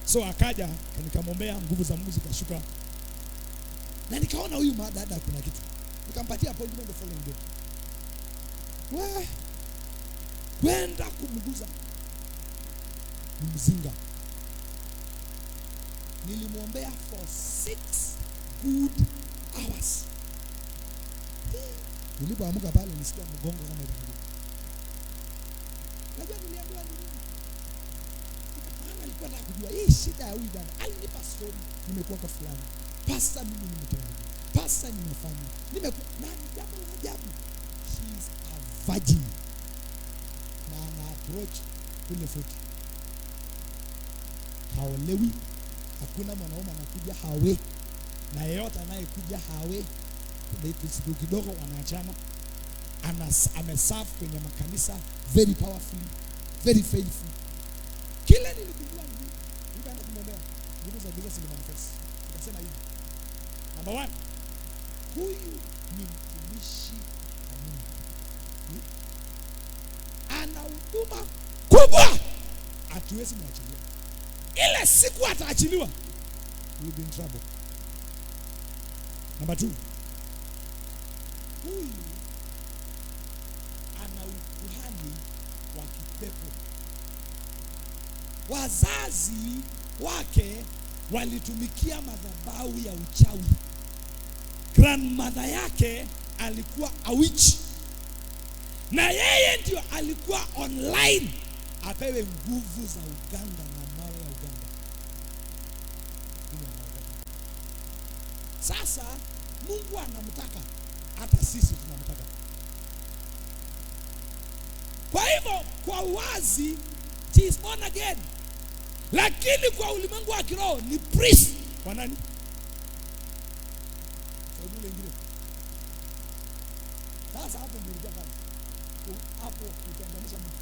So akaja nikamwombea, nguvu za Mungu zikashuka. Na nikaona huyu dada kuna kitu. Nikampatia appointment the following day. Kwenda kumguza mzinga. Nilimwombea for 6 good hours. Nilipoamka pale nisikia mgongo kama itakuja. Najua niliambiwa nini? Maana alikuwa anataka kujua hii shida ya huyu dada. Alinipa story, nimekuwa kwa fulani. Pastor mimi nimetoa. Pastor nimefanya. Na jambo la ajabu. She is a virgin. Na ana approach kule 40. Haolewi. Hakuna mwanaume anakuja hawe. Na yeyote anayekuja hawe. Siku kidogo wanaachana. Ameserve kwenye makanisa very powerfully, very faithful. Kile niligundua ni nikaenda kumwombea. Nguvu za giza zilimanifest. Nikasema hivi. Number 1, huyu ni mtumishi wa Mungu. Ana huduma kubwa. Hatuwezi mwachilia. Ile siku ataachiliwa, we'll be in trouble. Number 2, huyu ana ukuhani wa kipepo. Wazazi wake walitumikia madhabahu ya uchawi. Grandmother yake alikuwa a witch. Na yeye ndio alikuwa online apewe nguvu za uganga na mawe ya uganga. Sasa Mungu anamtaka, hata sisi tunamtaka. Kwa hivyo kwa uwazi she is born again. Lakini kwa ulimwengu wa kiroho ni priest. kwa nani? Kwa wengine. Sasa hapo ndio ndio hapo kutenganisha mtu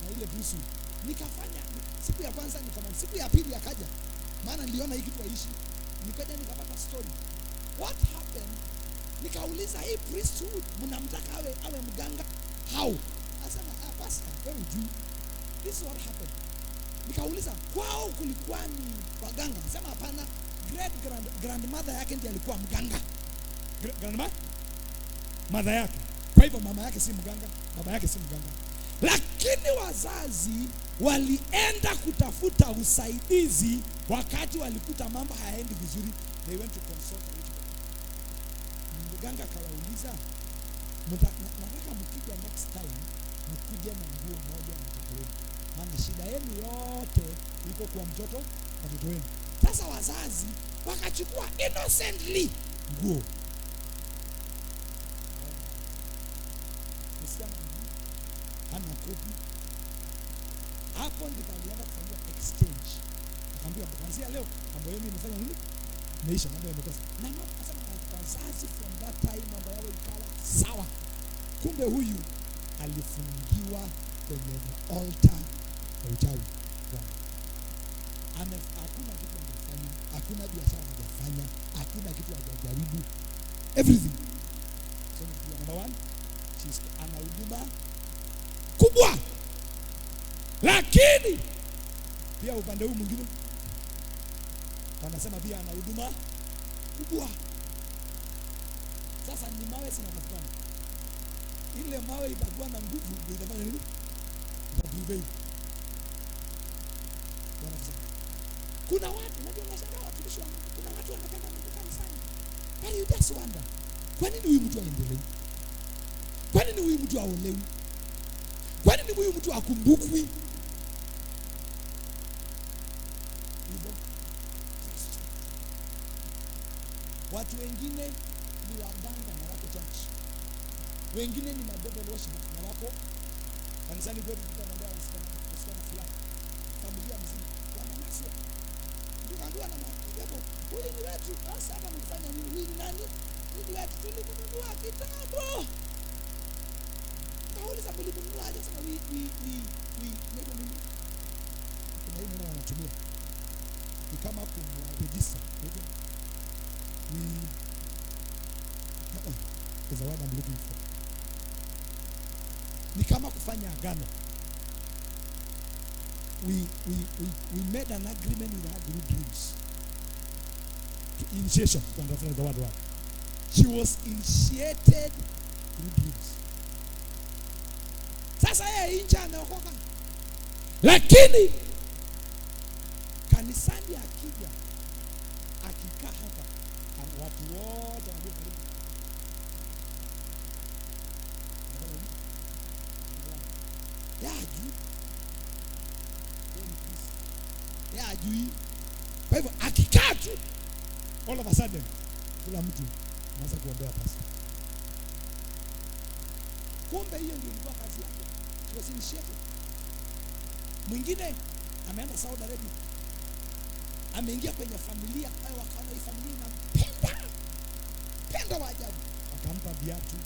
na ile priesthood. Nikafanya siku ya kwanza nikamwona, siku ya pili akaja. Maana niliona hiki kitu aishi. Nikaja nikapata story. What happened? Nikauliza hii priesthood mnamtaka awe mganga? How? Asema pastor, wewe hujui. This is what happened. Nikauliza kwao kulikuwa ni waganga? Asema hapana, grandmother yake ndiye alikuwa mganga. Mother yake. Kwa hivyo mama yake si mganga, baba yake si mganga. Lakini wazazi walienda kutafuta usaidizi wakati walikuta mambo hayaendi vizuri. They went to consult a witch doctor. Mganga akawauliza, nataka mkija next time mkuje na nguo moja ya mtoto wenu, maana shida yenu yote iko kwa mtoto wenu. Sasa wazazi wakachukua innocently nguo. msichana hana kopi. Hapo ndipo alianza kufanya exchange. Akamwambia kuanzia leo mambo yenu imefanya nini? Maisha mambo yametoka. Na sasa wazazi from that time mambo yao ikawa sawa. Kumbe huyu alifungiwa kwenye the altar ya uchawi. Hakuna kitu hajafanya, hakuna biashara hajafanya, hakuna kitu hajajaribu. Everything. So number one, she's ana huduma kubwa. Lakini pia upande huu mwingine wanasema pia ana huduma kubwa. Sasa ni mawe zinatafutana. Ile mawe itakuwa na nguvu ndio itafanya nini? Itaprevail. Kuna watu unajua unashangaa watumishi wa Mungu, kuna watu wanapenda Mungu kanisani. But you just wonder, kwa nini huyu mtu aendelee? Kwa nini huyu mtu aolewi? Kwa nini huyu mtu akumbukwi? Hivyo watu wengine ni waganga na wako church. Wengine ni madevil worship na wako kanisani kwetu. Tunaambia usikana fulani familia mzima wananaswa. Tukaambiwa na mapepo, huyu ni wetu. Sasa hata mfanya nini? Huyu ni nani? Huyu ni wetu, tulikununua kitambo. Kauliza mlikununua aje? Sasa ndio nini? Kuna hii neno wanatumia ni kama kumregister. Is the word I'm looking for. Ni kama kufanya agano. We made an agreement with her through dreams. Initiation, to understand the word. She was initiated through dreams. Sasa yeye inja anaokoka. Lakini kanisani akija, akikaa hapa, watu wote wanajua karibu. Ya ajui. Kwa hivyo akikaa tu, all of a sudden kila mtu anaanza kuombea pastor. Kumbe hiyo ndio ilikuwa kazi yake. Tuwasinisheke. Mwingine ameenda Saudi Arabia. Ameingia kwenye familia, wakaona hii familia inampenda wa ajabu. Wakampa viatu,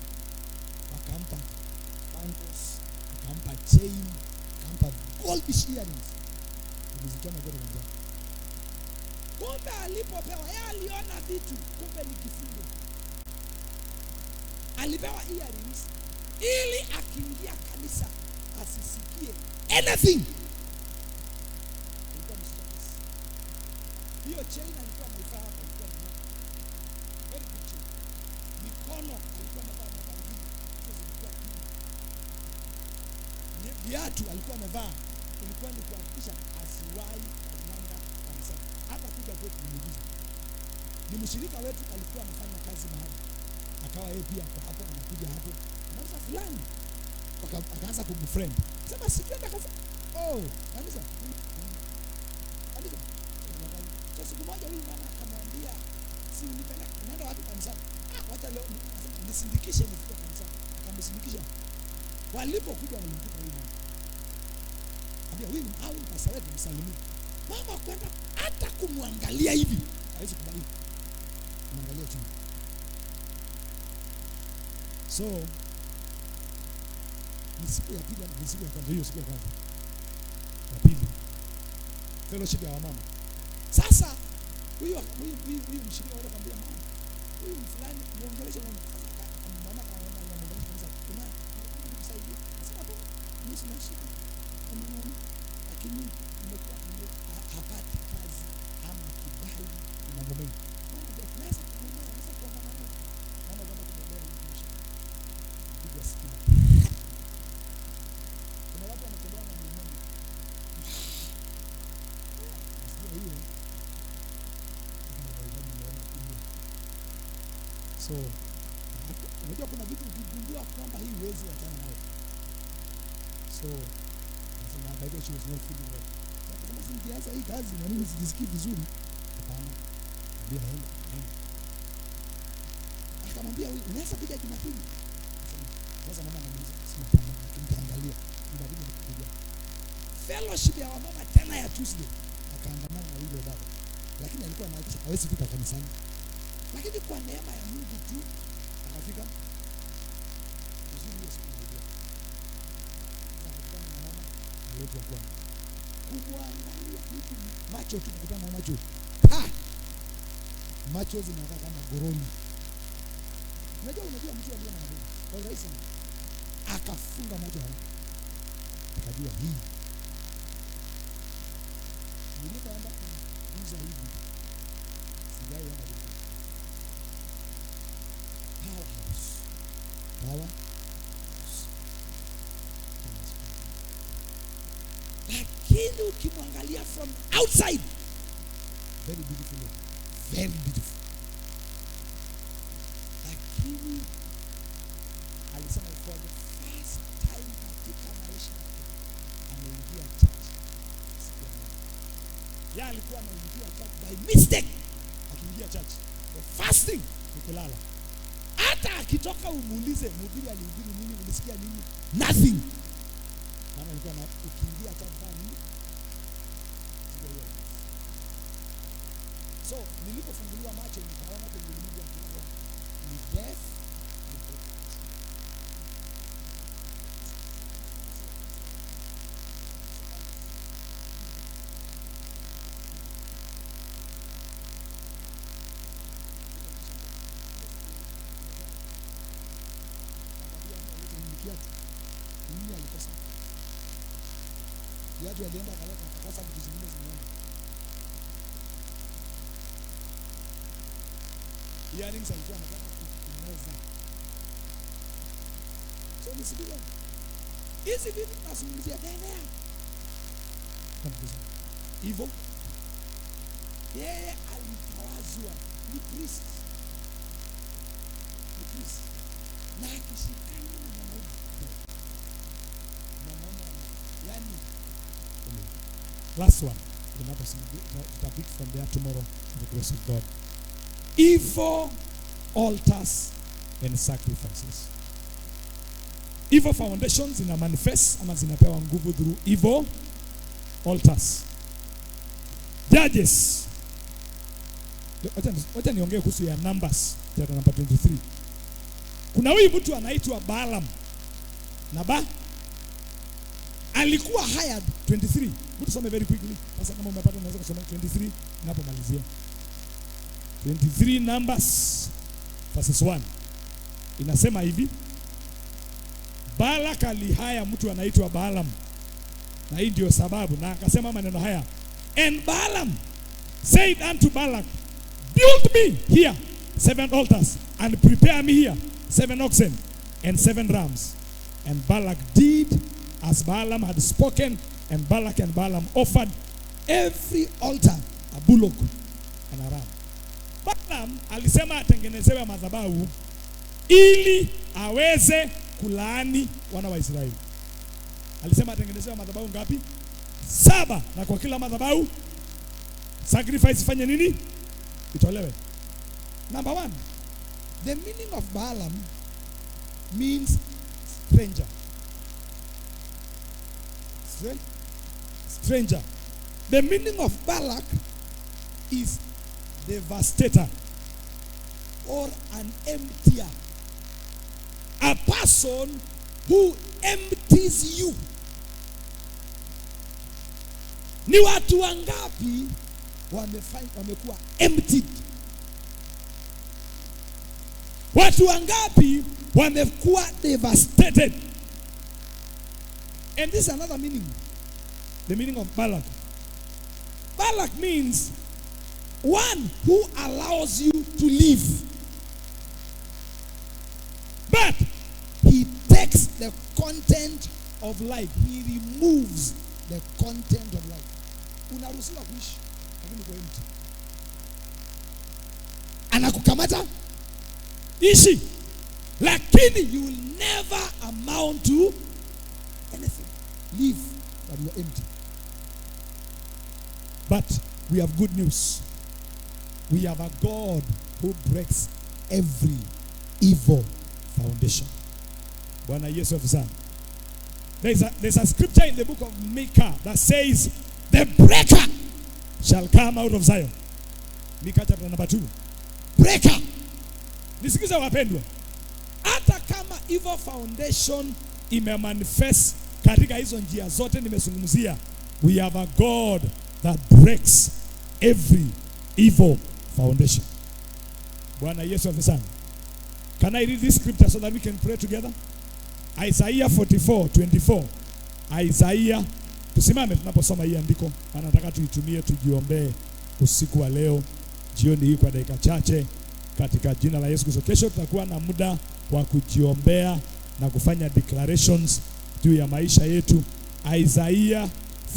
wakampa bangles, wakampa chain, wakampa gold earrings. Nilizitoa magari kwa njia. Kumbe alipopewa, yeye aliona vitu, kumbe ni kifungo. Alipewa earrings ili akiingia kanisa asisikie anything. Ilikuwa mistake. Hiyo chain alikuwa ameivaa hapa, ilikuwa ni very good chain. Mikono alikuwa amevaa mabangili, hizo zilikuwa pini. Viatu alikuwa amevaa, ilikuwa ni kuhakikisha asiwahi kanyanga kanisani. Hata kuja kwetu nimejiza. Ni mshirika wetu alikuwa anafanya kazi mahali. Akawa yeye pia hapo anakuja hapo. Mwanza fulani. Akaanza kumfriend. Sema sikwenda kazi. Kanisa. Kanisa. Sasa siku moja huyu mama akamwambia, si unipeleke unaenda wapi kanisani? Wacha leo nisindikishe nifike kanisani. Akamsindikisha. Walipokuja walimkuta huyu mama. Ambia huyu au pastor wetu msalimie. Mama kwenda hata kumwangalia hivi. Hawezi kubali. Muangalia chini. So ni siku ya pili, ni siku ya kwanza, hiyo siku ya kwanza. Ya pili. Fellowship ya wamama. Sasa huyu mshirika wale akamwambia mama, huyu fulani muongeleshe mama. Sasa mama akaona anamwongelesha kuna msaidie. Sasa hapo mimi sina shida. Lakini nimekuwa hapati kazi ama kibali na mambo mengi. Mama tunaweza kumwona, tunaweza kuongana naye. Mama kwenda kumwambia mtumishi. Piga sikia. Kuna watu wanatembea na mimani. Sio hiyo. So, unajua kuna vitu ukigundua kwamba hii huwezi achana nayo. So, nasema baada ya she was not feeling well. Sasa singianza hii kazi na mimi sijisikii vizuri. Hapana. Ambia aenda. Akamwambia huyu unaweza kuja Jumapili. Sasa mama ananiuliza, simama kimtaangalia. Inabidi nikuja. Fellowship ya wamama tena ya Tuesday. Akaandamana na yule baba. Lakini alikuwa anaacha hawezi fika kanisani. Lakini kwa neema ya Mungu tu akafika. Uzuri hiyo siku moja. Akakutana na mama aliyeitwa kwanza. Kumwangalia mtu macho tu, kukutana na macho. Macho zinakaa kama goroni. Unajua mtu aliye na macho. Kwa urahisi akafunga macho haraka. Akajua hii. Nilipoenda kuuza hivi. Sijaiona hivi. Powerhouse. Lakini ukimwangalia from outside, very beautiful, very beautiful. Lakini alisema for the first time katika maisha yake ameingia church. Yeye alikuwa anaingia church by mistake. Akiingia church, the first thing ni kulala. Hata akitoka umuulize mhubiri alihubiri nini, ulisikia nini? Nothing. Maana alikuwa na ukiingia church nini? So nilipofunguliwa macho nikaona kwenye ulimwengu wa kiroho ni death. Nini alikosa? Yatu alienda kaleta akasa vitu zingine zimeenda. Earrings alikuwa anataka kumeza. So nisikilize. Hizi vitu tunazungumzia tena. Hivyo yeye alitawazwa ni priest. Ni priest. Na akishikana na mwanaume. Yani last one. We'll pick from there tomorrow in the grace of God. Evil altars and sacrifices. Evil foundations zina manifest ama zinapewa nguvu through evil altars. Judges. Wacha niongee kuhusu ya Numbers chapter number 23. Kuna huyu mtu anaitwa Balaam. Naba alikuwa hired 23. Mtu some very quickly. Sasa kama umepata unaweza kusoma 23 ninapomalizia. 23 Numbers verses 1. Inasema hivi. Balak alihaya mtu anaitwa Balaam. Na hii ndio sababu na akasema maneno haya. And Balaam said unto Balak, build me here 7 altars and prepare me here 7 oxen and 7 rams. And Balak did as Balaam had spoken, and Balak and Balaam offered every altar a bullock and a ram. Balaam alisema atengenezewe madhabahu ili aweze kulaani wana wa Israeli. Alisema atengenezewe madhabahu ngapi? 7, na kwa kila madhabahu sacrifice fanye nini? Itolewe. Number 1, the meaning of Balaam means stranger. Stranger. The meaning of Balak is devastator or an emptier. A person who empties you. Ni watu wangapi wamekuwa emptied? Watu wangapi wamekuwa devastated? And this is another meaning. The meaning of Balak. Balak means one who allows you to live, but he takes the content of life. He removes the content of life. Unaruhusiwa kuishi, lakini uko empty. Anakukamata ishi, lakini you will never amount to anything. Live, but you are empty. But we have good news. We have a God who breaks every evil foundation. Bwana Yesu afisana. There's a scripture in the book of Micah that says, the breaker shall come out of Zion. Micah chapter number 2. Breaker. Nisikiza wapendwa. Hata kama evil foundation imemanifest katika hizo njia zote nimezungumzia, we have a God that breaks every evil foundation. Bwana Yesu afisana. Can I read this scripture so that we can pray together? Isaiah 44:24. Isaiah, tusimame tunaposoma hii andiko. Anataka tuitumie tujiombee usiku wa leo, jioni hii kwa dakika chache katika jina la Yesu Kristo. Kesho tutakuwa na muda wa kujiombea na kufanya declarations juu ya maisha yetu. Isaiah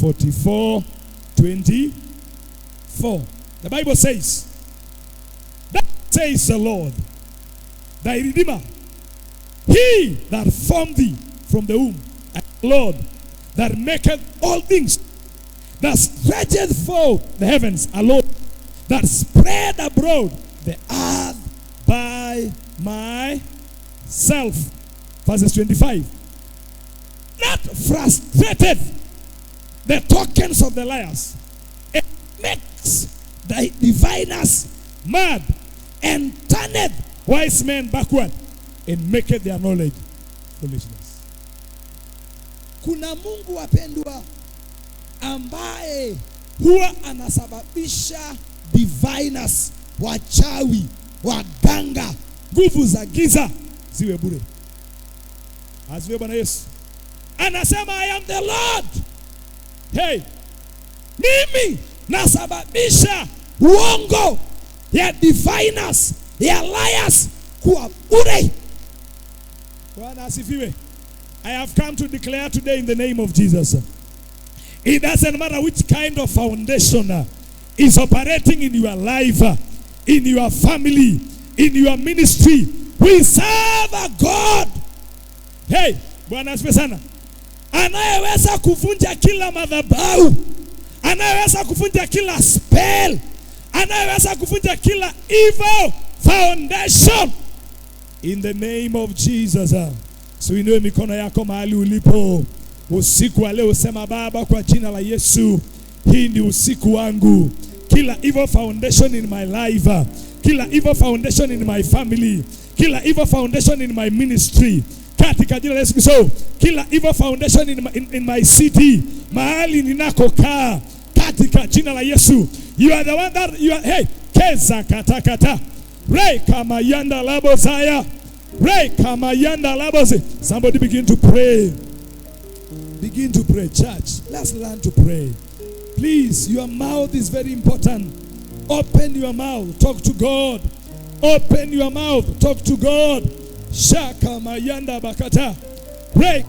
44:24. The Bible says, that says the Lord, thy Redeemer, he that formed thee from the womb, and the Lord that maketh all things, that stretcheth forth the heavens alone, that spread abroad the earth by myself. Verses 25. That frustrated the tokens of the liars, it makes the diviners mad, and turneth wise men backward, and maketh their knowledge foolishness. Kuna Mungu wapendwa ambaye huwa anasababisha diviners, wachawi, waganga, nguvu za giza ziwe bure. Asifiwe Bwana Yesu. Anasema I am the Lord. Hey, mimi nasababisha uongo ya diviners, ya liars kuwa bure. Bwana asifiwe. I have come to declare today in the name of Jesus. It doesn't matter which kind of foundation is operating in your life, in your family, in your ministry. We serve a God. Hey, Bwana asifiwe sana. Anayeweza kuvunja kila madhabahu, anayeweza kuvunja kila spell, anayeweza kuvunja kila evil foundation. In the name of Jesus. So inue mikono yako mahali ulipo. Usiku wa leo sema Baba, kwa jina la Yesu, hii ni usiku wangu. Kila evil foundation in my life, kila evil foundation in my family, kila evil foundation in my ministry, katika jina la Yesu Kristo, kila evil foundation in my city, mahali ninakokaa, katika jina la Yesu. You are the one that you are, hey, keza katakata. Ray kama yanda labo saya. Ray kama yanda labo. Somebody begin to pray. Begin to pray, church. Let's learn to pray. Please, your mouth is very important. Open your mouth. Talk to God. Open your mouth. Talk to God. Shaka mayanda bakata. Ray